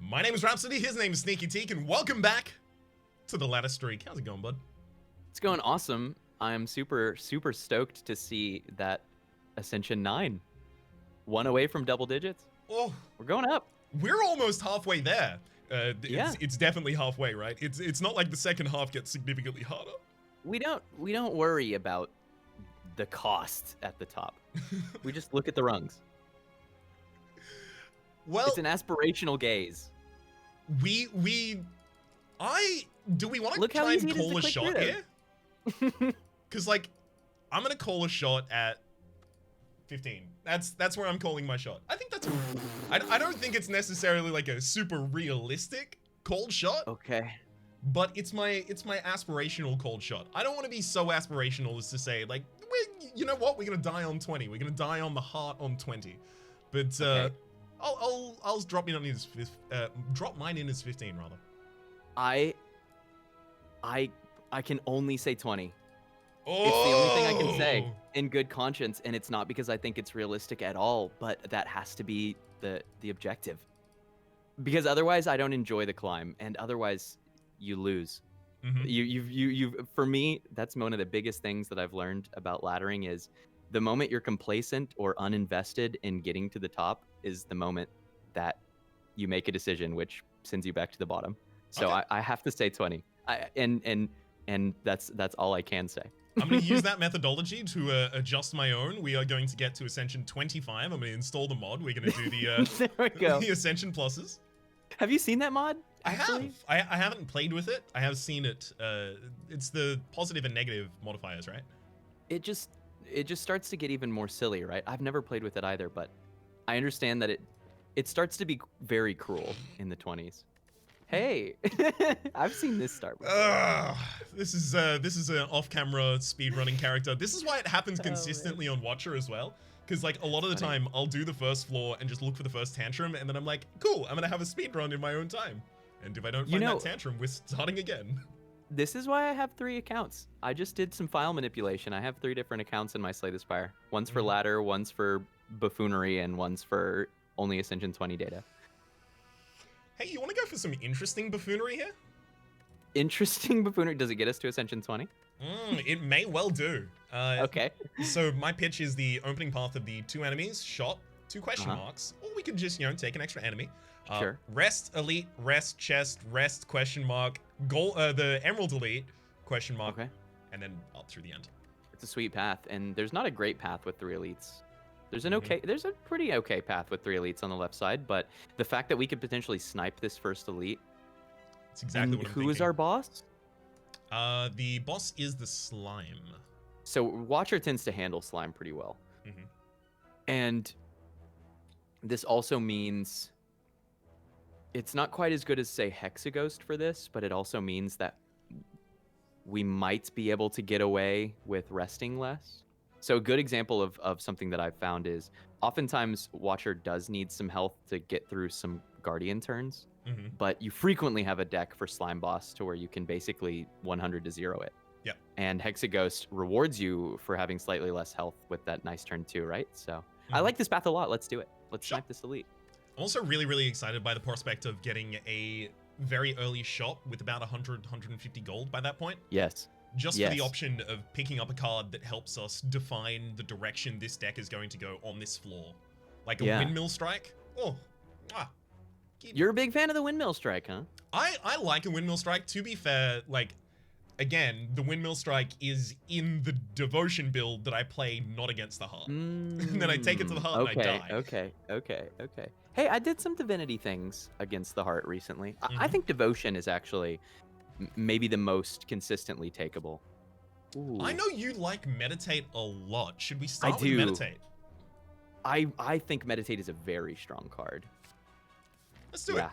My name is Rhapsody, his name is sneakyteak, and welcome back to the ladder streak. How's it going, bud? It's going awesome. I'm super stoked to see that Ascension 9. One away from double digits. Oh, We're going up. we're almost halfway there. Yeah. It's definitely halfway, right? It's not like the second half gets significantly harder. We don't worry about the cost at the top. We just look at the rungs. Well, It's an aspirational gaze. do we want to Look how try easy and it is call to a click shot through. here? Because like, I'm gonna call a shot at 15. That's where I'm calling my shot. I think that's. I don't think it's necessarily like a super realistic cold shot. Okay. But it's my aspirational cold shot. I don't want to be so aspirational as to say like, you know what, we're gonna die on 20. We're gonna die on the heart on 20. But Okay. I'll drop mine in as 15 rather. I can only say 20. Oh! It's the only thing I can say in good conscience, and it's not because I think it's realistic at all, but that has to be the objective. Because otherwise I don't enjoy the climb, and otherwise you lose. Mhm. You for me, that's one of the biggest things that I've learned about laddering is the moment you're complacent or uninvested in getting to the top is the moment that you make a decision which sends you back to the bottom. So Okay. I have to say 20. And that's all I can say. I'm going to use that methodology to adjust my own. We are going to get to Ascension 25. I'm going to install the mod. We're going to do the There we go. the Ascension pluses. Have you seen that mod? I actually? have. I haven't played with it. I have seen it. It's the positive and negative modifiers, right? It just starts to get even more silly, right? I've never played with it either, but I understand that it starts to be very cruel in the 20s. Hey, I've seen this start before. This is an off-camera speedrunning character. This is why it happens consistently on Watcher as well. Because like a lot of the time, I'll do the first floor and just look for the first tantrum, and then I'm like, cool, I'm gonna have a speedrun in my own time. And if I don't find that tantrum, we're starting again. This is why I have 3 accounts. I just did some file manipulation. I have 3 different accounts in my Slay the Spire. One's for ladder, one's for buffoonery, and one's for only Ascension 20 data. Hey, you want to go for some interesting buffoonery here? Interesting buffoonery. Does it get us to Ascension 20? It may well do. Okay. So my pitch is the opening path of the 2 enemies, shot, 2 question marks, or we could just, take an extra enemy. Sure. Rest, elite, rest, chest, rest, question mark, goal, the emerald elite, question mark, and then up through the end. It's a sweet path, and there's not a great path with 3 elites. There's there's a pretty okay path with 3 elites on the left side, but the fact that we could potentially snipe this first elite. That's exactly what I'm thinking. Who is our boss? The boss is the slime. So Watcher tends to handle slime pretty well. And this also means it's not quite as good as, say, Hexaghost for this, but it also means that we might be able to get away with resting less. So a good example of something that I've found is oftentimes Watcher does need some health to get through some Guardian turns, but you frequently have a deck for Slime Boss to where you can basically 100 to 0 it. Yep. And Hexaghost rewards you for having slightly less health with that nice turn too, right? So I like this path a lot. Let's do it. Let's snipe this elite. I'm also really, really excited by the prospect of getting a very early shot with about 100, 150 gold by that point. Yes. Just for the option of picking up a card that helps us define the direction this deck is going to go on this floor. Like a Windmill Strike. Oh, You're a big fan of the Windmill Strike, huh? I like a Windmill Strike. To be fair, like, again, the Windmill Strike is in the Devotion build that I play not against the heart. And then I take it to the heart and I die. Okay. Hey, I did some Divinity things against the heart recently. I think Devotion is actually maybe the most consistently takeable. Ooh. I know you like Meditate a lot. Should we start with do. Meditate? I think Meditate is a very strong card. Let's do it.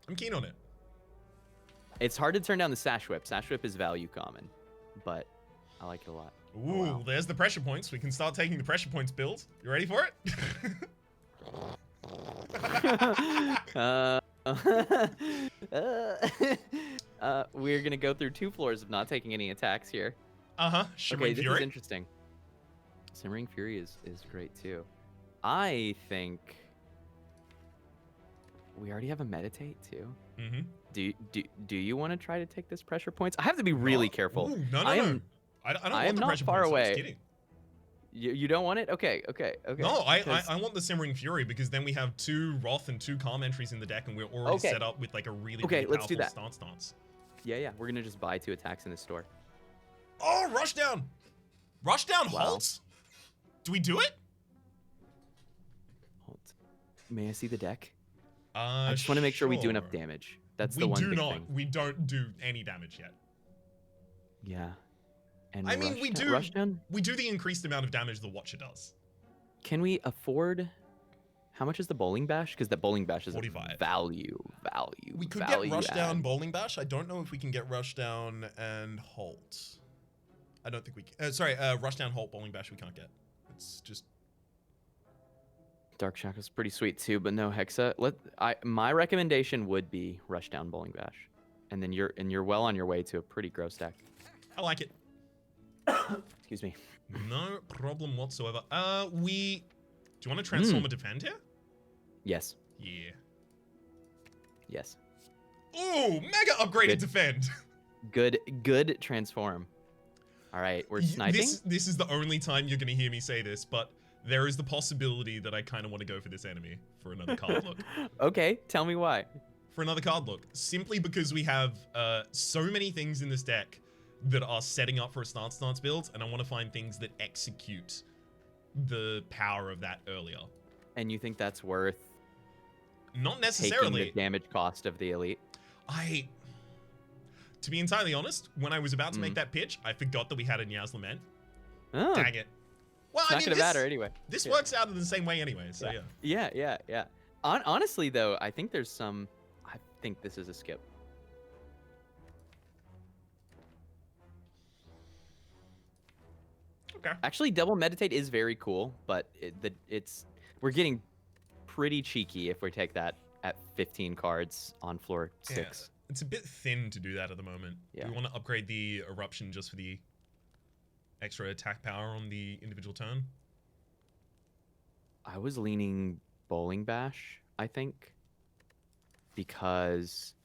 I'm keen on it. It's hard to turn down the Sash Whip. Sash Whip is value common, but I like it a lot. Ooh, there's the pressure points. We can start taking the pressure points build. You ready for it? We're gonna go through 2 floors of not taking any attacks here. Shimmering this Fury. is interesting. Simmering Fury is great too. I think we already have a meditate too. Mm-hmm. Do you want to try to take this pressure points? I have to be really careful. Ooh, no. I don't want the not pressure far points. I was away. kidding. You don't want it? Okay. No, I want the Simmering Fury because then we have 2 Wrath and 2 Calm entries in the deck, and we're already set up with like a really, really let's do powerful that. stance. Yeah. We're gonna just buy 2 attacks in the store. Oh, Rushdown! Rushdown halts? Do we do it? Halt. May I see the deck? I just want to make sure we do enough damage. That's the one big thing. We don't do any damage yet. Yeah. And I mean, we do the increased amount of damage the Watcher does. Can we afford? How much is the Bowling Bash? Because the Bowling Bash is 45. value. We could get Rushdown, Bowling Bash. I don't know if we can get Rushdown and Halt. I don't think we can. Sorry, Rushdown, Halt, Bowling Bash we can't get. It's just... Dark Shackle's pretty sweet too, but no Hexa. My recommendation would be Rushdown, Bowling Bash. And then you're well on your way to a pretty gross deck. I like it. Excuse me. No problem whatsoever. Do you want to transform or defend here? Yes. Yeah. Yes. Ooh, mega upgraded defend. Good transform. All right, we're sniping. This is the only time you're gonna hear me say this, but there is the possibility that I kind of want to go for this enemy for another card look. Okay, tell me why. For another card look, simply because we have so many things in this deck that are setting up for a stance build, and I want to find things that execute the power of that earlier. And you think that's worth not necessarily taking the damage cost of the elite? To be entirely honest, when I was about to make that pitch, I forgot that we had a Niaz Lament. Oh. Dang it. Well, it's not gonna matter anyway. This works out in the same way anyway, so yeah. Honestly, though, I think there's some... I think this is a skip. Okay. Actually, double meditate is very cool, but we're getting pretty cheeky if we take that at 15 cards on floor 6. Yeah, it's a bit thin to do that at the moment. Yeah. We want to upgrade the Eruption just for the extra attack power on the individual turn. I was leaning Bowling Bash, I think, because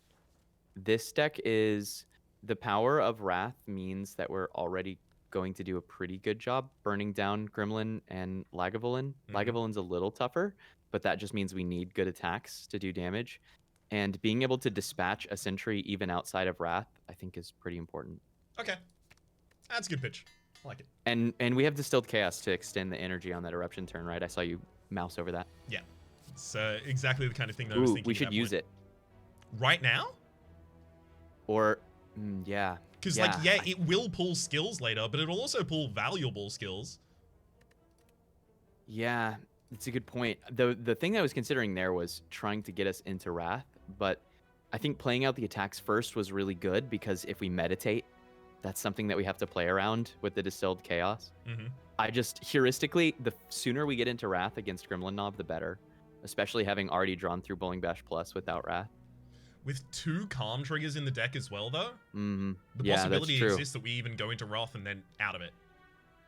this deck is... The power of Wrath means that we're already going to do a pretty good job burning down Gremlin and Lagavulin. Lagavulin's a little tougher, but that just means we need good attacks to do damage. And being able to dispatch a sentry even outside of Wrath, I think, is pretty important. Okay. That's a good pitch. I like it. And we have Distilled Chaos to extend the energy on that Eruption turn, right? I saw you mouse over that. Yeah. It's exactly the kind of thing that I was thinking. We should use it. Right now? Or, yeah. Because, it will pull skills later, but it'll also pull valuable skills. Yeah, that's a good point. The thing that I was considering there was trying to get us into Wrath, but I think playing out the attacks first was really good because if we meditate, that's something that we have to play around with the Distilled Chaos. I just, heuristically, the sooner we get into Wrath against Gremlin Knob, the better. Especially having already drawn through Bowling Bash Plus without Wrath. With 2 Calm triggers in the deck as well, though, the yeah, possibility exists that we even go into Wrath and then out of it.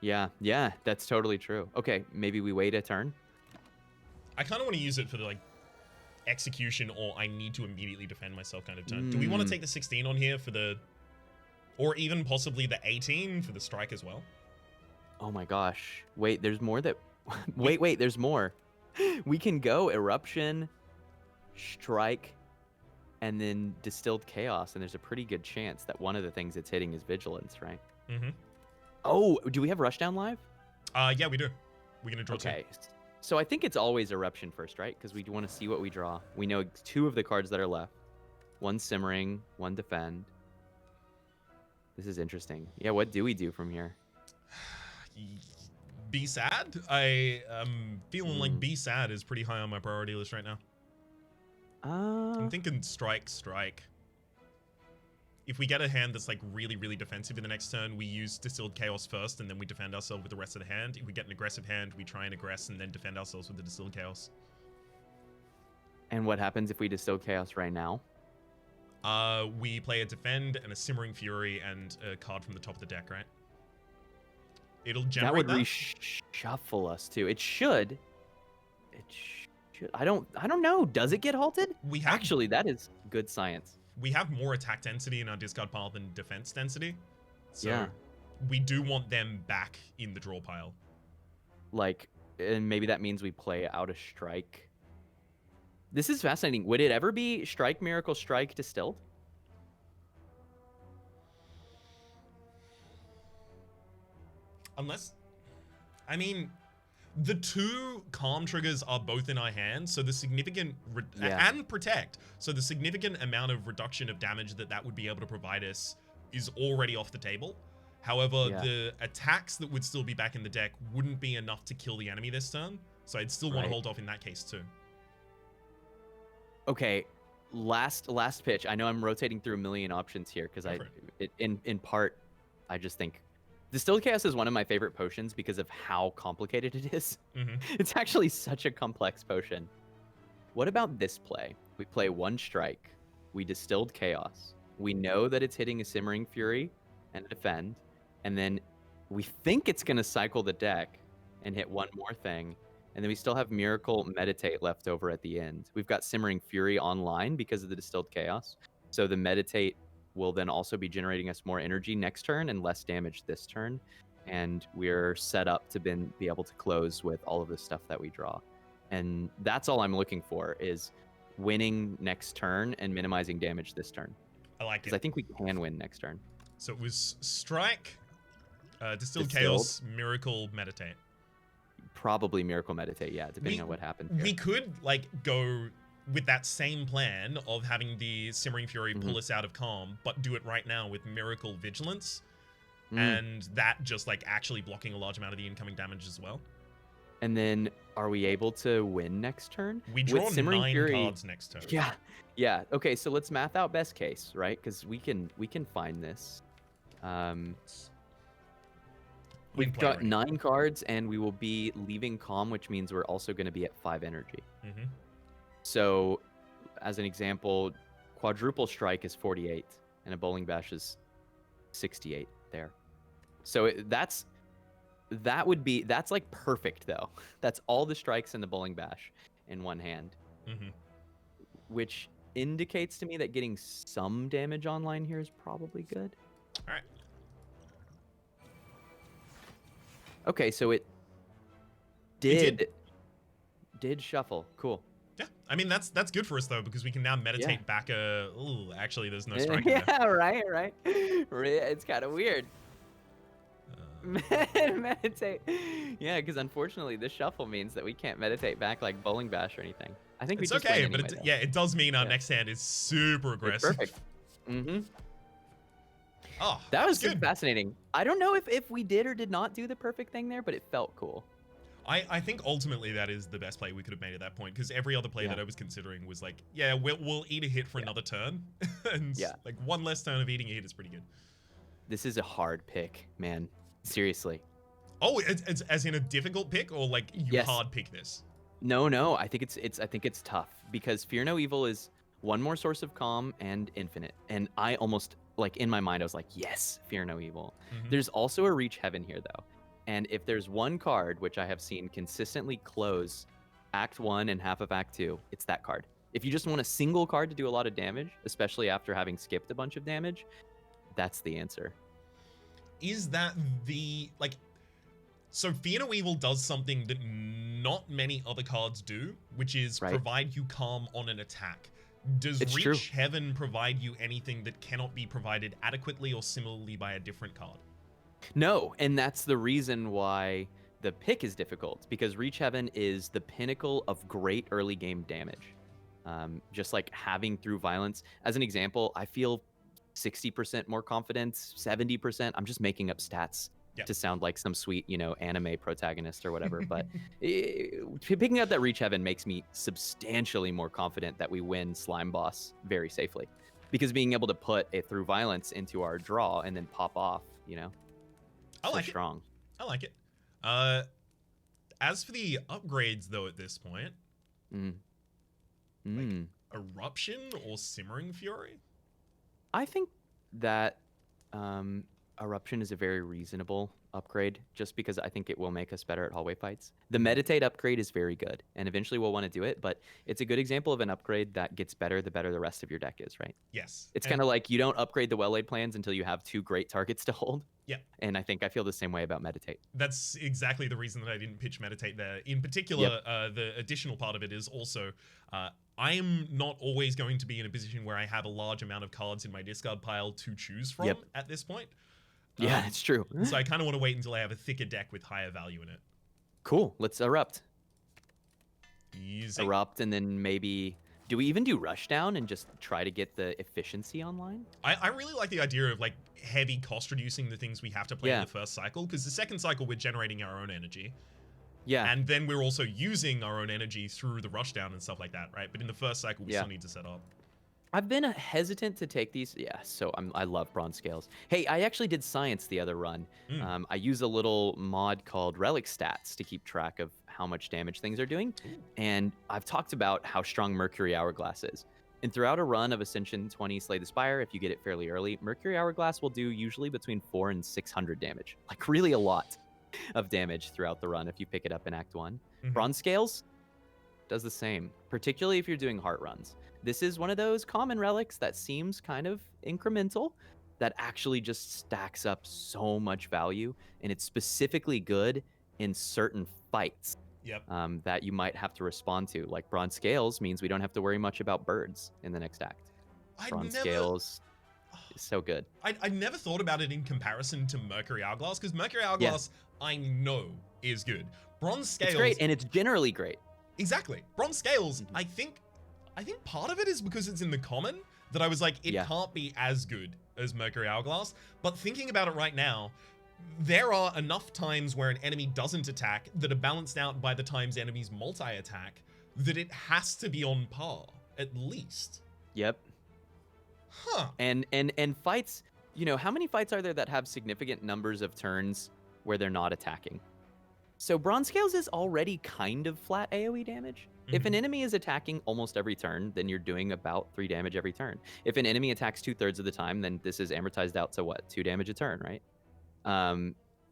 Yeah, that's totally true. Okay, maybe we wait a turn. I kind of want to use it for the, execution or I need to immediately defend myself kind of turn. Do we want to take the 16 on here for the... Or even possibly the 18 for the strike as well? Oh my gosh. Wait, there's more that... wait, there's more. We can go Eruption, Strike, and then Distilled Chaos, and there's a pretty good chance that one of the things it's hitting is Vigilance, right? Oh, do we have Rushdown live? Yeah, we do. We're going to draw 2. Okay, so I think it's always Eruption first, right? Because we want to see what we draw. We know 2 of the cards that are left. 1 Simmering, 1 Defend. This is interesting. Yeah, what do we do from here? Be sad? I am feeling like Be sad is pretty high on my priority list right now. I'm thinking strike. If we get a hand that's really, really defensive in the next turn, we use Distilled Chaos first, and then we defend ourselves with the rest of the hand. If we get an aggressive hand, we try and aggress and then defend ourselves with the Distilled Chaos. And what happens if we Distill Chaos right now? We play a Defend and a Simmering Fury and a card from the top of the deck, right? It'll generate that. That would reshuffle us too. It should. It I don't know. Does it get halted? We have, Actually, that is good science. we have more attack density in our discard pile than defense density. So Yeah. we do want them back in the draw pile. Like, and maybe that means we play out a strike. This is fascinating. Would it ever be strike, miracle, strike, distilled? Unless, I mean, the two calm triggers are both in our hands, so the significant and protect. So the significant amount of reduction of damage that would be able to provide us is already off the table. However, the attacks that would still be back in the deck wouldn't be enough to kill the enemy this turn. So I'd still want to hold off in that case too. Okay, last pitch. I know I'm rotating through a million options here because in part, I just think Distilled Chaos is one of my favorite potions because of how complicated it is. It's actually such a complex potion. What about this play? We play one strike. We Distilled Chaos. We know that it's hitting a Simmering Fury and a defend. And then we think it's going to cycle the deck and hit one more thing. And then we still have Miracle Meditate left over at the end. We've got Simmering Fury online because of the Distilled Chaos. So the Meditate will then also be generating us more energy next turn and less damage this turn. And we're set up to be able to close with all of the stuff that we draw. And that's all I'm looking for is winning next turn and minimizing damage this turn. I like it. Because I think we can win next turn. So it was Strike, Distilled Chaos, Miracle, Meditate. Probably Miracle Meditate, yeah, depending on what happens here. We could, like, go with that same plan of having the Simmering Fury pull us out of Calm, but do it right now with Miracle Vigilance, and that just, like, actually blocking a large amount of the incoming damage as well. And then, are we able to win next turn? We draw 9 cards next turn. Yeah. Okay, so let's math out best case, right? Because we can find this. We've got 9 cards, and we will be leaving Calm, which means we're also going to be at 5 energy. So, as an example, Quadruple Strike is 48, and a Bowling Bash is 68 there. So that's like perfect, though. That's all the strikes in the Bowling Bash in one hand. Which indicates to me that getting some damage online here is probably good. All right. Okay, so it did shuffle. Cool. Yeah, I mean that's good for us though because we can now meditate back a. Ooh, actually, there's no strike. Right. It's kind of weird. Meditate. Yeah, because unfortunately, this shuffle means that we can't meditate back like Bowling Bash or anything. I think it's we just okay, win but anyway, it does mean our next hand is super aggressive. It's perfect. Oh, that was good. Fascinating. I don't know if we did or did not do the perfect thing there, but it felt cool. I think ultimately that is the best play we could have made at that point because every other play that I was considering was like, yeah, we'll eat a hit for another turn, and like one less turn of eating a hit is pretty good. This is a hard pick, man. Seriously. Oh, it's as in a difficult pick or like you hard pick this? No. I think it's tough because Fear No Evil is one more source of calm and infinite, and I almost like in my mind I was like, yes, Fear No Evil. There's also a Reach Heaven here though. And if there's one card which I have seen consistently close Act 1 and half of Act 2, it's that card. If you just want a single card to do a lot of damage, especially after having skipped a bunch of damage, that's the answer. Is that the, like, so Fear No Evil does something that not many other cards do, which is provide you calm on an attack. Does Reach Heaven provide you anything that cannot be provided adequately or similarly by a different card? No, and that's the reason why the pick is difficult, because Reach Heaven is the pinnacle of great early game damage. Just like having Through Violence. As an example, I feel 60% more confidence, 70%. I'm just making up stats to sound like some sweet, anime protagonist or whatever. But picking up that Reach Heaven makes me substantially more confident that we win Slime Boss very safely. Because being able to put a Through Violence into our draw and then pop off, I like strong. I like it. As for the upgrades, though, at this point, like Eruption or Simmering Fury? I think that Eruption is a very reasonable upgrade, just because I think it will make us better at hallway fights. The Meditate upgrade is very good, and eventually we'll want to do it, but it's a good example of an upgrade that gets better the better the rest of your deck is, right? Yes. It's kind of like you don't upgrade the well-laid plans until you have 2 great targets to hold. Yeah. And I think I feel the same way about Meditate. That's exactly the reason that I didn't pitch Meditate there. In particular, the additional part of it is also, I am not always going to be in a position where I have a large amount of cards in my discard pile to choose from at this point. Yeah, it's true. So I kind of want to wait until I have a thicker deck with higher value in it. Cool. Let's erupt. Easy. Erupt, and then maybe... Do we even do Rushdown and just try to get the efficiency online? I really like the idea of like heavy cost reducing the things we have to play in the first cycle, because the second cycle we're generating our own energy. Yeah. And then we're also using our own energy through the Rushdown and stuff like that, right? But in the first cycle, we still need to set up. I've been hesitant to take these. Yeah, so I love bronze scales. Hey, I actually did science the other run. I use a little mod called Relic stats to keep track of how much damage things are doing. And I've talked about how strong Mercury Hourglass is. And throughout a run of Ascension 20 Slay the Spire, if you get it fairly early, Mercury Hourglass will do usually between 400 and 600 damage. Like really a lot of damage throughout the run if you pick it up in Act 1. Bronze scales does the same, particularly if you're doing heart runs. This is one of those common relics that seems kind of incremental, that actually just stacks up so much value, and it's specifically good in certain fights that you might have to respond to. Like bronze scales means we don't have to worry much about birds in the next act. Bronze scales is so good. I never thought about it in comparison to Mercury Hourglass, because Mercury Hourglass I know is good. Bronze scales... It's great, and it's generally great. Exactly. Bronze scales, I think part of it is because it's in the common, that I was like, it can't be as good as Mercury Hourglass. But thinking about it right now, there are enough times where an enemy doesn't attack that are balanced out by the times enemies multi-attack, that it has to be on par, at least. Yep. Huh. And fights, you know, how many fights are there that have significant numbers of turns where they're not attacking? So bronze scales is already kind of flat AoE damage. If an enemy is attacking almost every turn, then you're doing about 3 damage every turn. If an enemy attacks 2/3 of the time, then this is amortized out to what? 2 damage a turn, right?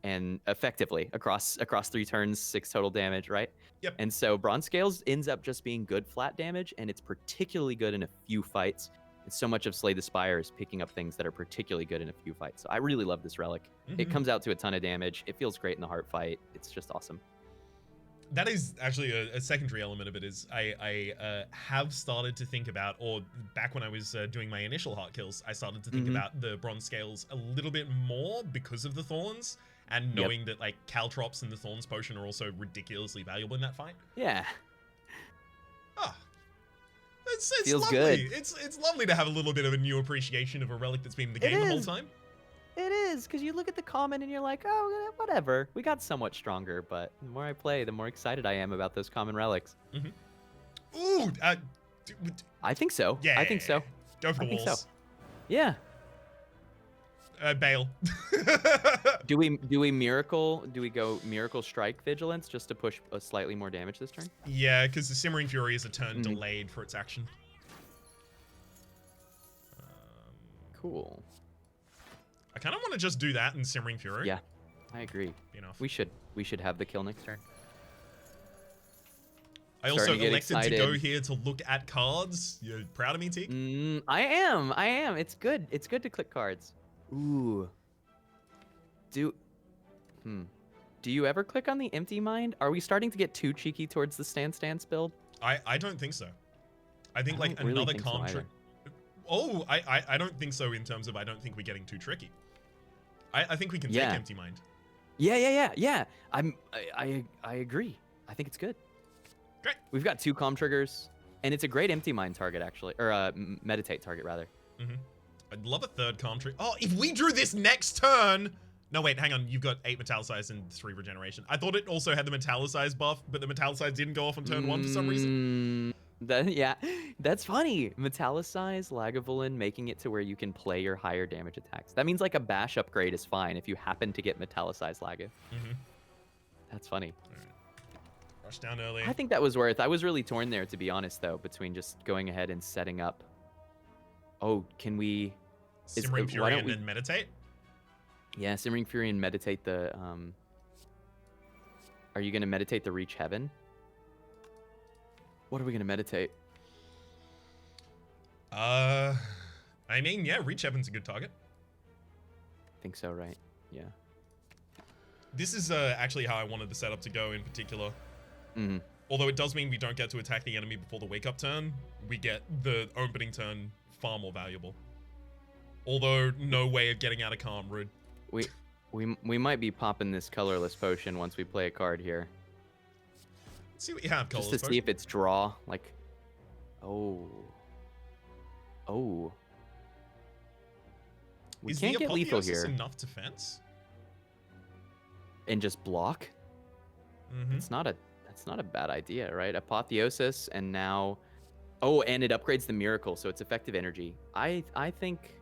And effectively across 3 turns, 6 total damage, right? Yep. And so bronze scales ends up just being good flat damage, and it's particularly good in a few fights. And so much of Slay the Spire is picking up things that are particularly good in a few fights. So I really love this relic. It comes out to a ton of damage. It feels great in the heart fight. It's just awesome. That is actually a secondary element of it. Is I have started to think about, or back when I was doing my initial heart kills, I started to think about the bronze scales a little bit more because of the thorns, and knowing that like Caltrops and the Thorns potion are also ridiculously valuable in that fight. Yeah. It's feels lovely. good. It's lovely to have a little bit of a new appreciation of a relic that's been in the game the whole time. It is, because you look at the common and you're like, oh, whatever. We got somewhat stronger, but the more I play, the more excited I am about those common relics. Ooh, I think so. Yeah, I think so. Go for the walls. Think so. Yeah. Bail. Do we miracle? Do we go miracle strike vigilance just to push a slightly more damage this turn? Yeah, because the Simmering Fury is a turn delayed for its action. Cool. I kind of want to just do that in Simmering Fury. Yeah, I agree. Enough. We should have the kill next turn. I also elected to go here to look at cards. You're proud of me, Teak? I am. It's good. It's good to click cards. Ooh. Do you ever click on the Empty Mind? Are we starting to get too cheeky towards the stance build? I don't think so. I think like another calm trick. Oh, I don't think so in terms of I don't think we're getting too tricky. I think we can take Empty Mind. Yeah. I agree. I think it's good. Great. We've got 2 calm triggers, and it's a great Empty Mind target actually, or meditate target rather. I'd love a 3rd calm trick. Oh, if we drew this next turn. No, wait, hang on. You've got 8 Metallicize and 3 regeneration. I thought it also had the Metallicize buff, but the Metallicize didn't go off on turn 1 for some reason. That's funny. Metallicize, Lagavulin, making it to where you can play your higher damage attacks. That means like a bash upgrade is fine if you happen to get Metallicize Lagav. That's funny. Rush down early. I think that was worth. I was really torn there, to be honest, though, between just going ahead and setting up. Oh, can we... Simmering Fury and then meditate? Yeah, Simmering Fury and meditate the. Are you gonna meditate the Reach Heaven? What are we gonna meditate? I mean, yeah, Reach Heaven's a good target. I think so, right? Yeah. This is actually how I wanted the setup to go in particular. Mm-hmm. Although it does mean we don't get to attack the enemy before the wake up turn, we get the opening turn far more valuable. Although no way of getting out of calm, rude. We might be popping this colorless potion once we play a card here. Let's see what you have, Colorless Just to see if it's draw, like, oh. We can't get lethal here. Is enough defense? And just block? Mm-hmm. That's not a bad idea, right? Apotheosis, and now, oh, and it upgrades the miracle, so it's effective energy. I think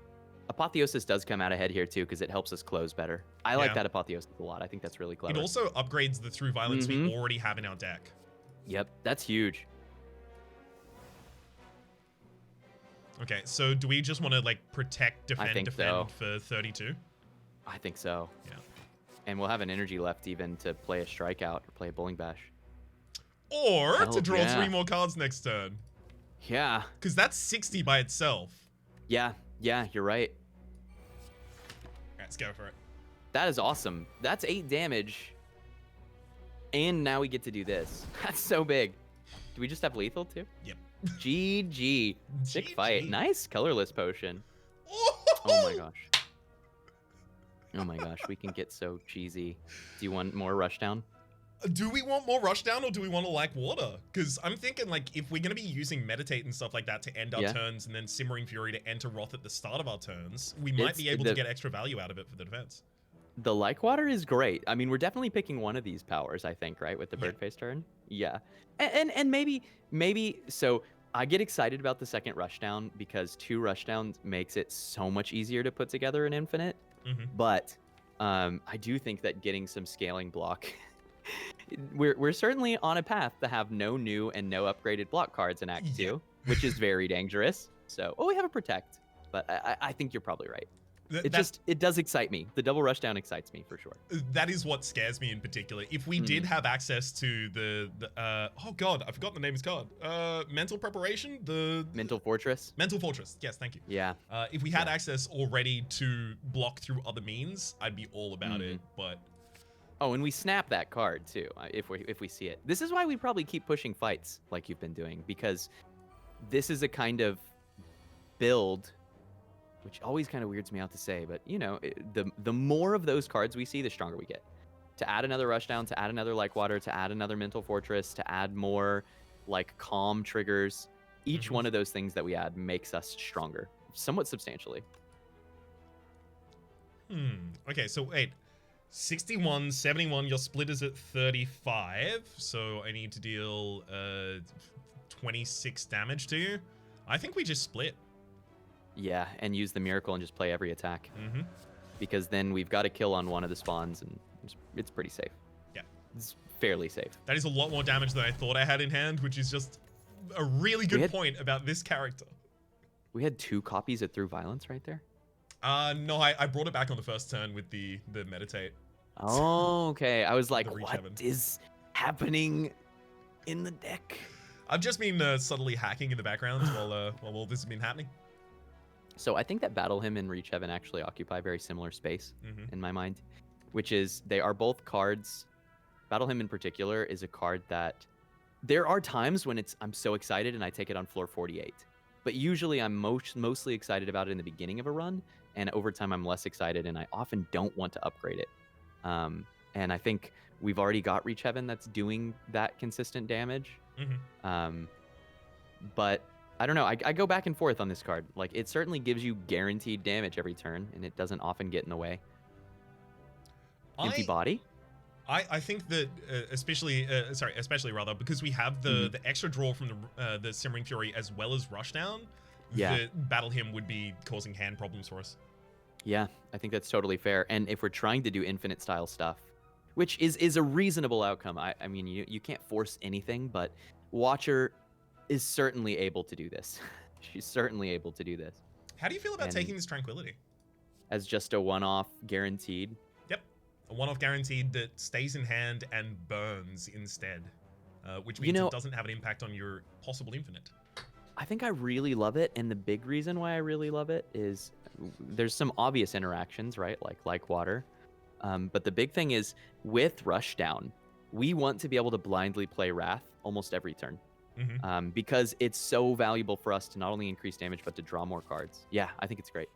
Apotheosis does come out ahead here too, because it helps us close better. I like that Apotheosis a lot. I think that's really clever. It also upgrades the Through Violence we already have in our deck. Yep, that's huge. Okay, so do we just want to like protect, defend so. for 32? I think so. Yeah. And we'll have an energy left even to play a Strikeout or play a Bowling Bash. Or to draw 3 more cards next turn. Yeah. Because that's 60 by itself. Yeah, you're right. Let's go for it. That is awesome. That's 8 damage. And now we get to do this. That's so big. Do we just have lethal too? Yep. GG. Sick GG. fight. Nice colorless potion. Oh my gosh. Oh my gosh, we can get so cheesy. Do you want more Rushdown? Do we want more Rushdown or do we want to like water? Because I'm thinking like if we're going to be using Meditate and stuff like that to end our turns and then Simmering Fury to enter Wrath at the start of our turns, we might be able to get extra value out of it for the defense. The Like Water is great. I mean, we're definitely picking one of these powers, I think, right? With the Birdface turn? Yeah. And maybe, so I get excited about the second Rushdown because 2 Rushdowns makes it so much easier to put together an Infinite. But I do think that getting some scaling block, we're certainly on a path to have no new and no upgraded block cards in Act 2, which is very dangerous. So, we have a Protect, but I think you're probably right. It does excite me. The double Rushdown excites me for sure. That is what scares me in particular. If we did have access to the oh god, I forgot the name of his card. Mental Preparation? Mental Fortress? Mental Fortress. Yes, thank you. Yeah. If we had access already to block through other means, I'd be all about it, but oh, and we snap that card too, if we see it. This is why we probably keep pushing fights like you've been doing, because this is a kind of build, which always kind of weirds me out to say, but you know, the more of those cards we see, the stronger we get. To add another Rushdown, to add another Like Water, to add another Mental Fortress, to add more like calm triggers, each one of those things that we add makes us stronger, somewhat substantially. Okay, so wait. 61, 71, your split is at 35, so I need to deal 26 damage to you. I think we just split. Yeah, and use the Miracle and just play every attack. Because then we've got to kill on one of the spawns, and it's pretty safe. Yeah. It's fairly safe. That is a lot more damage than I thought I had in hand, which is just a really good point about this character. We had 2 copies of Through Violence right there? No, I brought it back on the first turn with the Meditate. Oh, okay. I was like, what is happening in the deck? I've just been subtly hacking in the background while all this has been happening. So I think that Battle Hymn and Reach Heaven actually occupy very similar space in my mind, which is they are both cards. Battle Hymn in particular is a card that there are times when I'm so excited and I take it on floor 48. But usually I'm mostly excited about it in the beginning of a run, and over time I'm less excited and I often don't want to upgrade it. And I think we've already got Reach Heaven that's doing that consistent damage. But I don't know. I go back and forth on this card. Like, it certainly gives you guaranteed damage every turn, and it doesn't often get in the way. Empty Body? I think that especially because we have the extra draw from the Simmering Fury as well as Rushdown, the Battle Hymn would be causing hand problems for us. Yeah, I think that's totally fair. And if we're trying to do infinite style stuff, which is a reasonable outcome, I mean, you can't force anything, but Watcher is certainly able to do this. She's certainly able to do this. How do you feel about taking this Tranquility? as just a one-off guaranteed. Yep, a one-off guaranteed that stays in hand and burns instead, which means it doesn't have an impact on your possible infinite. I think I really love it, and the big reason why I really love it is there's some obvious interactions, right? Like water. But the big thing is with Rushdown, we want to be able to blindly play Wrath almost every turn. Because it's so valuable for us to not only increase damage, but to draw more cards. Yeah, I think it's great.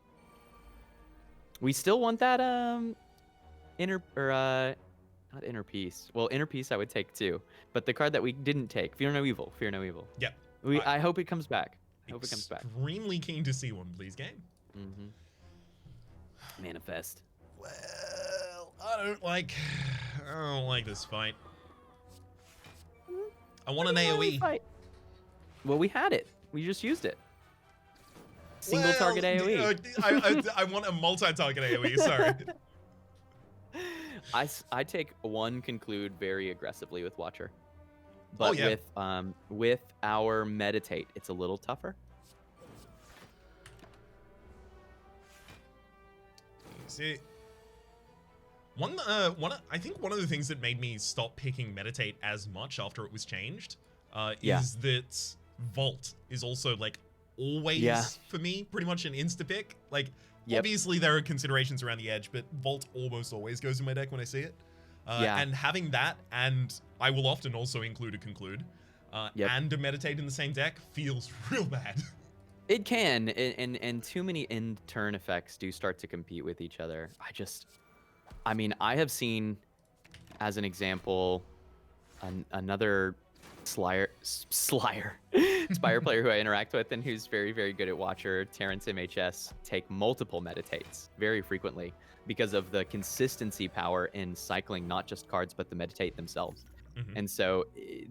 We still want that not inner peace. Well, inner peace I would take too. But the card that we didn't take, Fear No Evil. Fear No Evil. Yep. I hope it comes back. I hope it comes back. Extremely keen to see one, please, game. Manifest. Well, I don't like this fight. I want an AoE. Fight. Well, we had it. We just used it. Single target AoE. I want a multi-target AoE. Sorry. I take one conclude very aggressively with Watcher. But with our meditate, it's a little tougher. See, I think one of the things that made me stop picking meditate as much after it was changed is that Vault is also like always for me pretty much an insta pick. Like obviously there are considerations around the edge, but Vault almost always goes in my deck when I see it. And having that, and I will often also include a conclude, and a meditate in the same deck feels real bad. It can, and too many end turn effects do start to compete with each other. I mean, I have seen, as an example, another Spire player who I interact with and who's very, very good at Watcher, Terrence MHS, take multiple meditates very frequently because of the consistency power in cycling not just cards but the meditate themselves. And so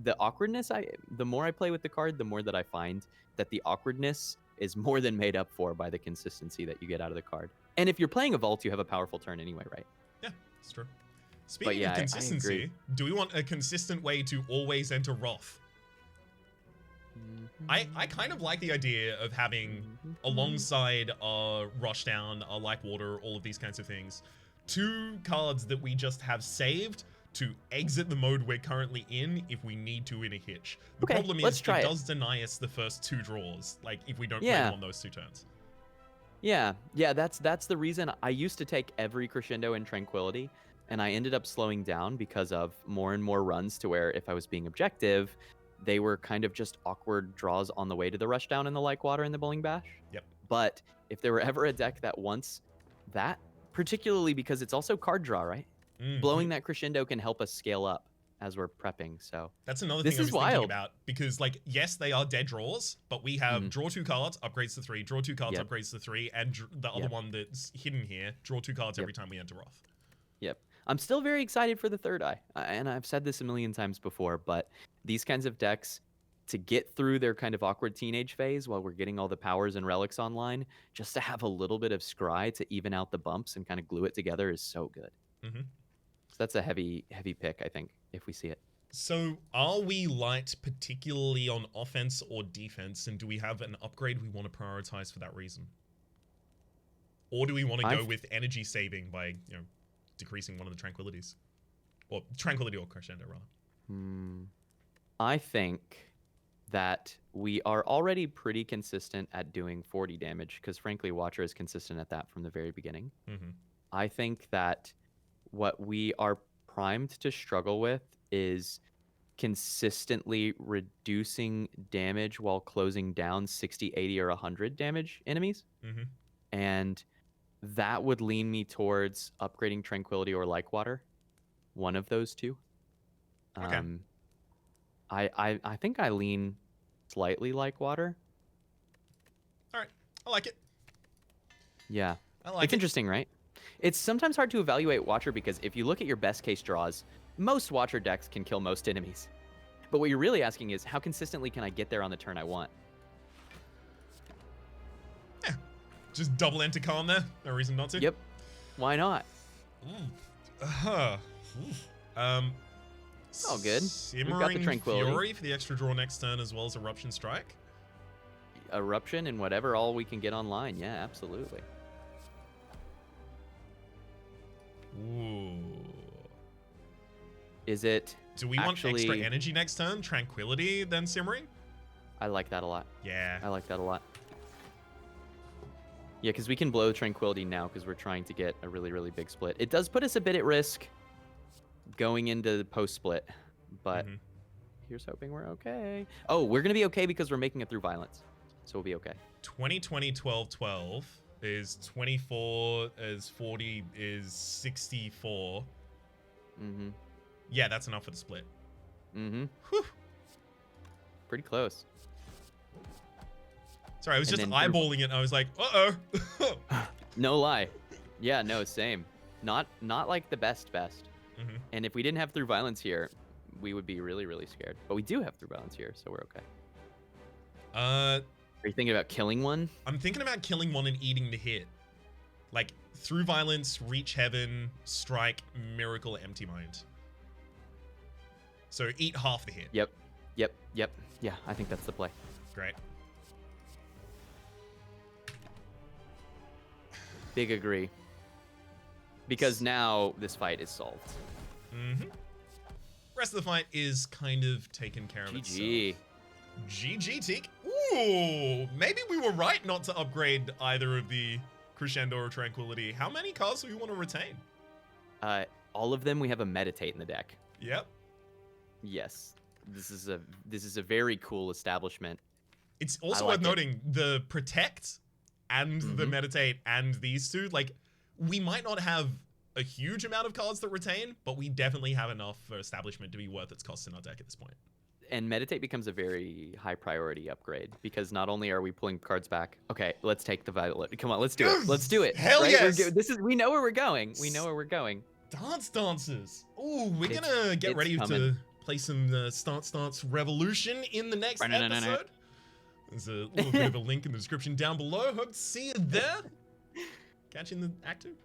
the awkwardness, the more I play with the card, the more that I find that the awkwardness is more than made up for by the consistency that you get out of the card. And if you're playing a Vault, you have a powerful turn anyway, right? Yeah, it's true. Speaking of consistency, do we want a consistent way to always enter Wrath? I kind of like the idea of having, alongside Rushdown, Like Water, all of these kinds of things, 2 cards that we just have saved to exit the mode we're currently in if we need to in a hitch. The problem is it does deny us the first 2 draws, like if we don't play them on those 2 turns. Yeah, that's the reason I used to take every Crescendo in Tranquility, and I ended up slowing down because of more and more runs to where if I was being objective, they were kind of just awkward draws on the way to the Rushdown and the Like Water and the Bowling Bash. Yep. But if there were ever a deck that wants that, particularly because it's also card draw, right? Blowing that Crescendo can help us scale up as we're prepping. So that's another thing I was thinking about, because like, yes, they are dead draws, but we have draw 2 cards, upgrades to 3, draw 2 cards, upgrades to 3, and the other one that's hidden here, draw 2 cards every time we enter Wrath. Yep. I'm still very excited for the Third Eye, and I've said this a million times before, but these kinds of decks, to get through their kind of awkward teenage phase while we're getting all the powers and relics online, just to have a little bit of Scry to even out the bumps and kind of glue it together is so good. So that's a heavy pick, I think, if we see it. So are we light particularly on offense or defense, and do we have an upgrade we want to prioritize for that reason? Or do we want to go with energy saving by, decreasing one of the Tranquilities? Or Tranquility or Crescendo, rather. I think that we are already pretty consistent at doing 40 damage, because frankly, Watcher is consistent at that from the very beginning. I think that what we are primed to struggle with is consistently reducing damage while closing down 60, 80, or 100 damage enemies. And that would lean me towards upgrading Tranquility or Like Water. One of those 2. Okay. I think I lean slightly Like Water. All right. I like it. Yeah. It's interesting, right? It's sometimes hard to evaluate Watcher because if you look at your best case draws, most Watcher decks can kill most enemies. But what you're really asking is, how consistently can I get there on the turn I want? Yeah. Just double enter Calm there. No reason not to. Yep. Why not? All good. We've got the Tranquility. Fury for the extra draw next turn, as well as Eruption Strike. Eruption and whatever all we can get online. Yeah, absolutely. Ooh. Is it Do we want extra energy next turn? Tranquility, then Simmering? I like that a lot. Yeah. I like that a lot. Yeah, because we can blow Tranquility now because we're trying to get a really, really big split. It does put us a bit at risk going into the post-split, but here's hoping we're okay. Oh, we're going to be okay because we're making it through violence, so we'll be okay. 20, 20, 12, 12 is 24, is 40, is 64. Yeah, that's enough for the split. Whew. Pretty close. Sorry, I was just eyeballing it and I was like, uh-oh. No lie. Yeah, no, same. Not like the best. And if we didn't have through violence here, we would be really, really scared. But we do have through violence here, so we're okay. Are you thinking about killing one? I'm thinking about killing one and eating the hit. Like, through violence, reach heaven, strike, miracle, empty mind. So eat half the hit. Yep. Yeah, I think that's the play. Great. Big agree. Because now this fight is solved. Rest of the fight is kind of taken care of GG. itself. GG, Teak. Ooh, maybe we were right not to upgrade either of the Crescendo or Tranquility. How many cards do we want to retain? All of them. We have a Meditate in the deck. Yep. Yes. This is a very cool establishment. It's also worth noting the Protect and the Meditate and these two, like, we might not have a huge amount of cards that retain, but we definitely have enough for Establishment to be worth its cost in our deck at this point. And Meditate becomes a very high priority upgrade because not only are we pulling cards back. Okay, let's take the Violet. Come on, let's do it. Let's do it. Hell right? yes. We know where we're going. We know where we're going. Dance Dancers. Ooh, we're gonna get ready to play some Stance Revolution in the next episode. There's a little bit of a link in the description down below. Hope to see you there. Catch you in the Act 2.